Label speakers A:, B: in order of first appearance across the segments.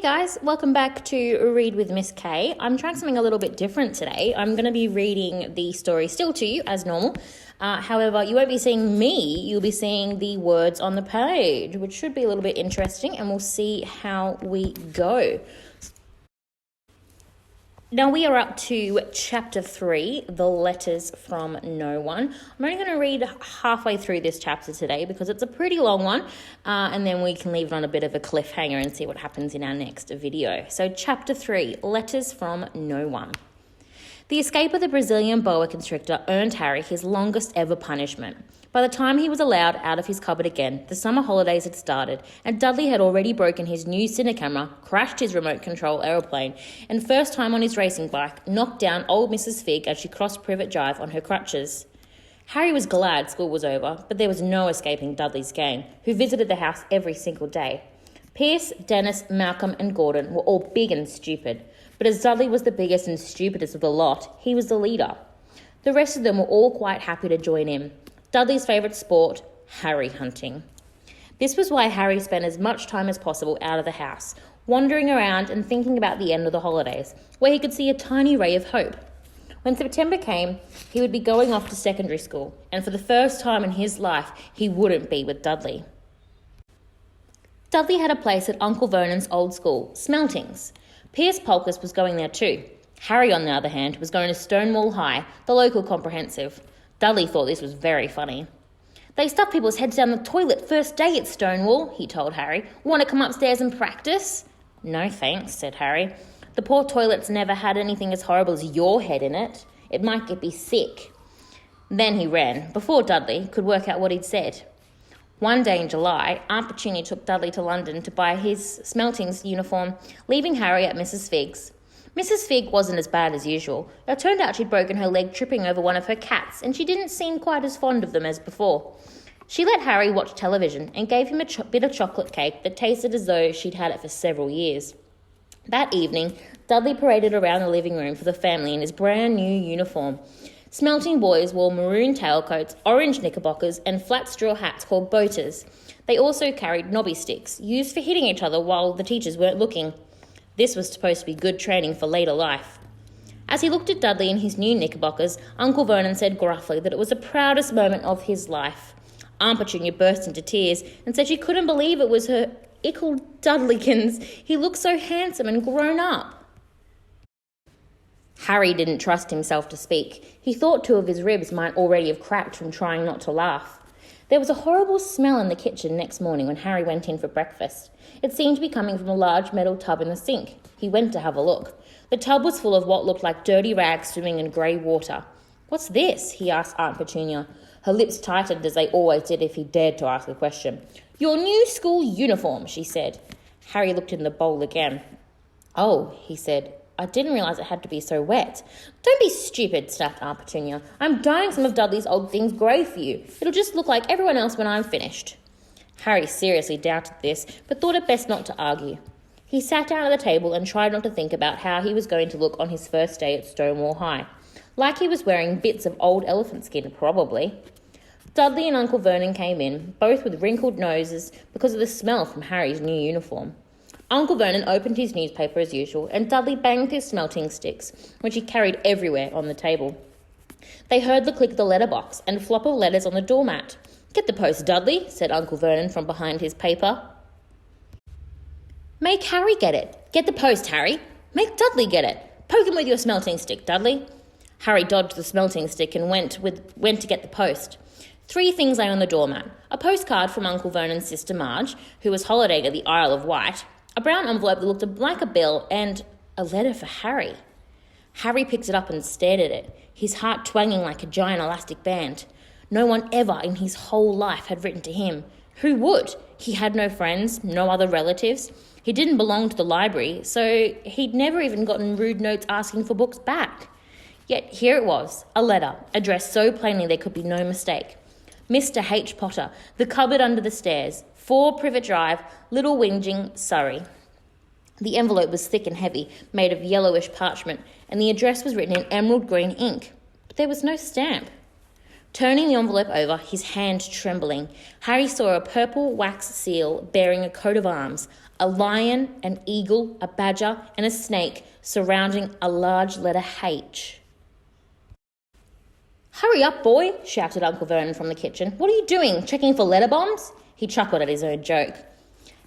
A: Hey guys, welcome back to Read with Miss K. I'm trying something a little bit different today. I'm going to be reading the story still to you as normal. However, you won't be seeing me, you'll be seeing the words on the page, which should be a little bit interesting, and we'll see how we go. Now we are up to chapter 3, The Letters from No One. I'm only going to read halfway through this chapter today because it's a pretty long one, and then we can leave it on a bit of a cliffhanger and see what happens in our next video. So chapter 3, Letters from No One. The escape of the Brazilian boa constrictor earned Harry his longest ever punishment. By the time he was allowed out of his cupboard again, the summer holidays had started, and Dudley had already broken his new cinecamera, crashed his remote control aeroplane, and first time on his racing bike, knocked down old Mrs. Figg as she crossed Privet Drive on her crutches. Harry was glad school was over, but there was no escaping Dudley's gang, who visited the house every single day. Pierce, Dennis, Malcolm and Gordon were all big and stupid, but as Dudley was the biggest and stupidest of the lot, he was the leader. The rest of them were all quite happy to join in. Dudley's favourite sport, Harry hunting. This was why Harry spent as much time as possible out of the house, wandering around and thinking about the end of the holidays, where he could see a tiny ray of hope. When September came, he would be going off to secondary school, and for the first time in his life, he wouldn't be with Dudley. Dudley had a place at Uncle Vernon's old school, Smeltings. Pierce Polkus was going there too. Harry, on the other hand, was going to Stonewall High, the local comprehensive. Dudley thought this was very funny. They stuff people's heads down the toilet first day at Stonewall, he told Harry. Want to come upstairs and practice? No thanks, said Harry. The poor toilet's never had anything as horrible as your head in it. It might get me sick. Then he ran, before Dudley could work out what he'd said. One day in July, Aunt Petunia took Dudley to London to buy his Smeltings uniform, leaving Harry at Mrs. Figg's. Mrs. Figg wasn't as bad as usual. It turned out she'd broken her leg tripping over one of her cats, and she didn't seem quite as fond of them as before. She let Harry watch television and gave him a bit of chocolate cake that tasted as though she'd had it for several years. That evening, Dudley paraded around the living room for the family in his brand new uniform. Smelting boys wore maroon tailcoats, orange knickerbockers, and flat straw hats called boaters. They also carried knobby sticks, used for hitting each other while the teachers weren't looking. This was supposed to be good training for later life. As he looked at Dudley in his new knickerbockers, Uncle Vernon said gruffly that it was the proudest moment of his life. Aunt Petunia burst into tears and said she couldn't believe it was her ickle Dudleykins. He looked so handsome and grown up. Harry didn't trust himself to speak. He thought two of his ribs might already have cracked from trying not to laugh. There was a horrible smell in the kitchen next morning when Harry went in for breakfast. It seemed to be coming from a large metal tub in the sink. He went to have a look. The tub was full of what looked like dirty rags swimming in grey water. "What's this?" he asked Aunt Petunia. Her lips tightened as they always did if he dared to ask a question. "Your new school uniform," she said. Harry looked in the bowl again. "Oh," he said. "I didn't realise it had to be so wet." "Don't be stupid," snapped Aunt Petunia. "I'm dyeing some of Dudley's old things grey for you. It'll just look like everyone else when I'm finished." Harry seriously doubted this, but thought it best not to argue. He sat down at the table and tried not to think about how he was going to look on his first day at Stonewall High. Like he was wearing bits of old elephant skin, probably. Dudley and Uncle Vernon came in, both with wrinkled noses because of the smell from Harry's new uniform. Uncle Vernon opened his newspaper as usual, and Dudley banged his smelting sticks, which he carried everywhere on the table. They heard the click of the letterbox and a flop of letters on the doormat. "Get the post, Dudley," said Uncle Vernon from behind his paper. "Make Harry get it. Get the post, Harry. Make Dudley get it. Poke him with your smelting stick, Dudley." Harry dodged the smelting stick and went to get the post. 3 things lay on the doormat. A postcard from Uncle Vernon's sister Marge, who was holidaying at the Isle of Wight, a brown envelope that looked like a bill, and a letter for Harry. Harry picked it up and stared at it, his heart twanging like a giant elastic band. No one ever in his whole life had written to him. Who would? He had no friends, no other relatives. He didn't belong to the library, so he'd never even gotten rude notes asking for books back. Yet here it was, a letter, addressed so plainly there could be no mistake. Mr. H. Potter, The Cupboard Under the Stairs, 4 Privet Drive, Little Whinging, Surrey. The envelope was thick and heavy, made of yellowish parchment, and the address was written in emerald green ink. But there was no stamp. Turning the envelope over, his hand trembling, Harry saw a purple wax seal bearing a coat of arms, a lion, an eagle, a badger, and a snake surrounding a large letter H. "Hurry up, boy," shouted Uncle Vernon from the kitchen. "What are you doing, checking for letter bombs?" He chuckled at his own joke.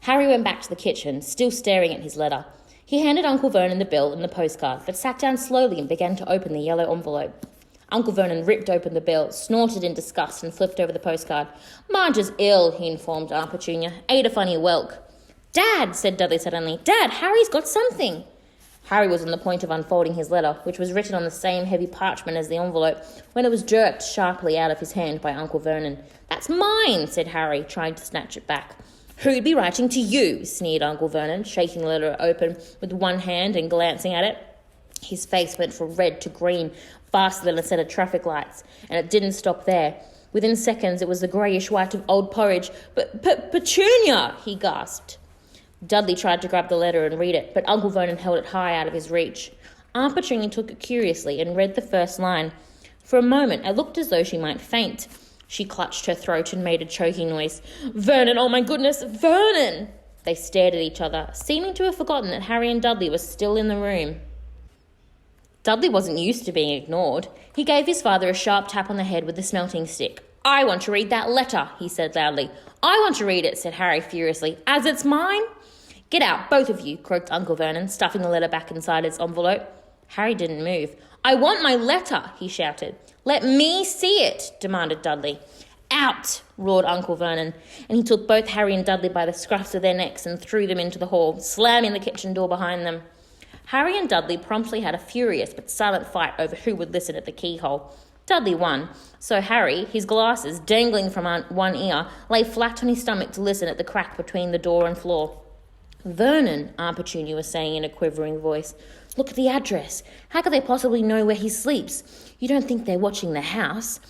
A: Harry went back to the kitchen, still staring at his letter. He handed Uncle Vernon the bill and the postcard, but sat down slowly and began to open the yellow envelope. Uncle Vernon ripped open the bill, snorted in disgust, and flipped over the postcard. "Marge is ill," he informed Aunt Petunia. "Ate a funny whelk." "Dad," said Dudley suddenly. "Dad, Harry's got something." Harry was on the point of unfolding his letter, which was written on the same heavy parchment as the envelope, when it was jerked sharply out of his hand by Uncle Vernon. "That's mine," said Harry, trying to snatch it back. "Who'd be writing to you?" sneered Uncle Vernon, shaking the letter open with one hand and glancing at it. His face went from red to green, faster than a set of traffic lights, and it didn't stop there. Within seconds, it was the greyish white of old porridge. "Petunia!" he gasped. Dudley tried to grab the letter and read it, but Uncle Vernon held it high out of his reach. Aunt Petunia took it curiously and read the first line. For a moment, it looked as though she might faint. She clutched her throat and made a choking noise. "Vernon, oh my goodness, Vernon!" They stared at each other, seeming to have forgotten that Harry and Dudley were still in the room. Dudley wasn't used to being ignored. He gave his father a sharp tap on the head with the smelting stick. "I want to read that letter," he said loudly. "I want to read it," said Harry furiously. "As it's mine?" "Get out, both of you," croaked Uncle Vernon, stuffing the letter back inside its envelope. Harry didn't move. "I want my letter," he shouted. "Let me see it," demanded Dudley. "Out," roared Uncle Vernon, and he took both Harry and Dudley by the scruffs of their necks and threw them into the hall, slamming the kitchen door behind them. Harry and Dudley promptly had a furious but silent fight over who would listen at the keyhole. Dudley won, so Harry, his glasses dangling from one ear, lay flat on his stomach to listen at the crack between the door and floor. "Vernon," Aunt Petunia was saying in a quivering voice, "look at the address. How could they possibly know where he sleeps? You don't think they're watching the house?"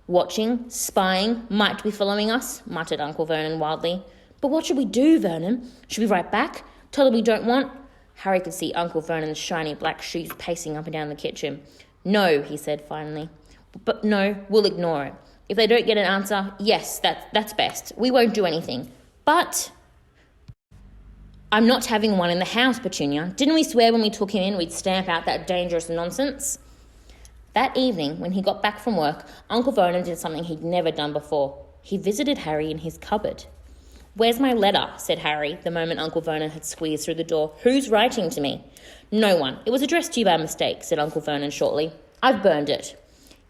A: "Watching, spying, might be following us," muttered Uncle Vernon wildly. "But what should we do, Vernon? Should we write back? Tell them we don't want—" Harry could see Uncle Vernon's shiny black shoes pacing up and down the kitchen. "No," he said finally. "But no, we'll ignore it. If they don't get an answer, yes, that's best. We won't do anything. But I'm not having one in the house, Petunia. Didn't we swear when we took him in we'd stamp out that dangerous nonsense?" That evening, when he got back from work, Uncle Vernon did something he'd never done before. He visited Harry in his cupboard. "Where's my letter?" said Harry, the moment Uncle Vernon had squeezed through the door. "Who's writing to me?" "No one. It was addressed to you by mistake," said Uncle Vernon shortly. "I've burned it."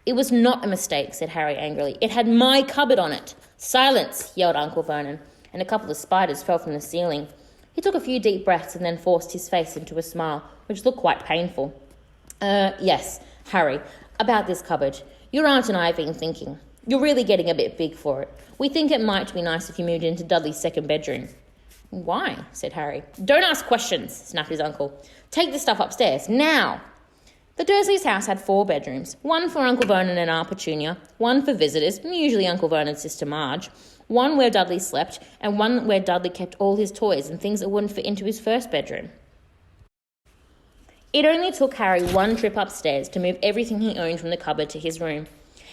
A: "It was not a mistake," said Harry angrily. "It had my cupboard on it." "Silence!" yelled Uncle Vernon, and a couple of spiders fell from the ceiling. He took a few deep breaths and then forced his face into a smile, which looked quite painful. Yes, Harry, about this cupboard. Your aunt and I have been thinking. You're really getting a bit big for it. We think it might be nice if you moved into Dudley's second bedroom." "Why?" said Harry. "Don't ask questions," snapped his uncle. "Take the stuff upstairs, now." The Dursleys' house had 4 bedrooms, one for Uncle Vernon and Aunt Petunia, one for visitors, usually Uncle Vernon's sister Marge, one where Dudley slept, and one where Dudley kept all his toys and things that wouldn't fit into his first bedroom. It only took Harry one trip upstairs to move everything he owned from the cupboard to his room.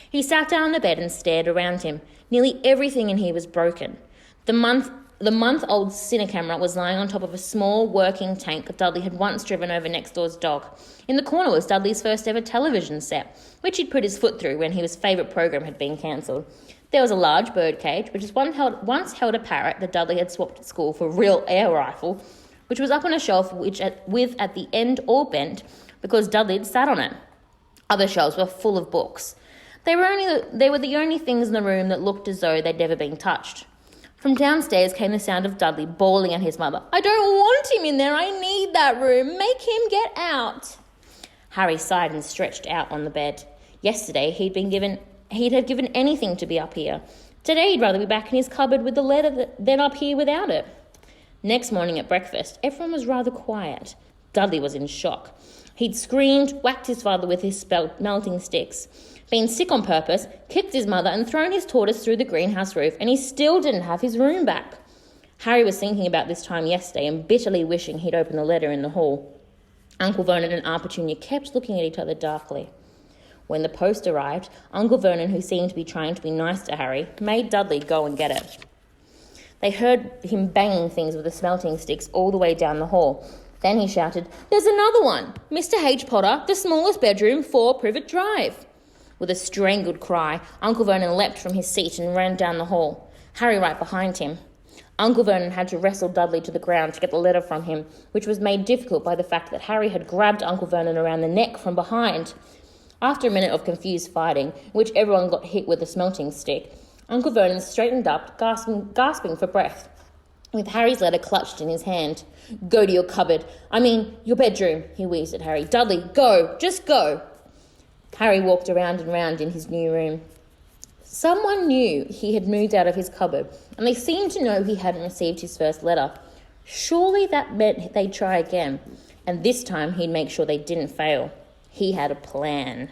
A: He sat down on the bed and stared around him. Nearly everything in here was broken. The month-old Cinecamera was lying on top of a small working tank Dudley had once driven over next door's dog. In the corner was Dudley's first ever television set, which he'd put his foot through when his favourite program had been cancelled. There was a large bird cage, which once held a parrot that Dudley had swapped at school for a real air rifle, which was up on a shelf with at the end all bent because Dudley had sat on it. Other shelves were full of books. They were the only things in the room that looked as though they'd never been touched. From downstairs came the sound of Dudley bawling at his mother. "I don't want him in there. I need that room. Make him get out." Harry sighed and stretched out on the bed. Yesterday he'd have given anything to be up here. Today he'd rather be back in his cupboard with the letter than up here without it. Next morning at breakfast, everyone was rather quiet. Dudley was in shock. He'd screamed, whacked his father with his melting sticks, been sick on purpose, kicked his mother and thrown his tortoise through the greenhouse roof, and he still didn't have his room back. Harry was thinking about this time yesterday and bitterly wishing he'd opened the letter in the hall. Uncle Vernon and Aunt Petunia kept looking at each other darkly. When the post arrived, Uncle Vernon, who seemed to be trying to be nice to Harry, made Dudley go and get it. They heard him banging things with the smelting sticks all the way down the hall. Then he shouted, "There's another one! Mr. H. Potter, the smallest bedroom, 4 Privet Drive." With a strangled cry, Uncle Vernon leapt from his seat and ran down the hall, Harry right behind him. Uncle Vernon had to wrestle Dudley to the ground to get the letter from him, which was made difficult by the fact that Harry had grabbed Uncle Vernon around the neck from behind. After a minute of confused fighting, in which everyone got hit with a smelting stick, Uncle Vernon straightened up, gasping for breath, with Harry's letter clutched in his hand. "Go to your cupboard. Your bedroom," he wheezed at Harry. "Dudley, go. Just go." Harry walked around and round in his new room. Someone knew he had moved out of his cupboard, and they seemed to know he hadn't received his first letter. Surely that meant they'd try again, and this time he'd make sure they didn't fail. He had a plan.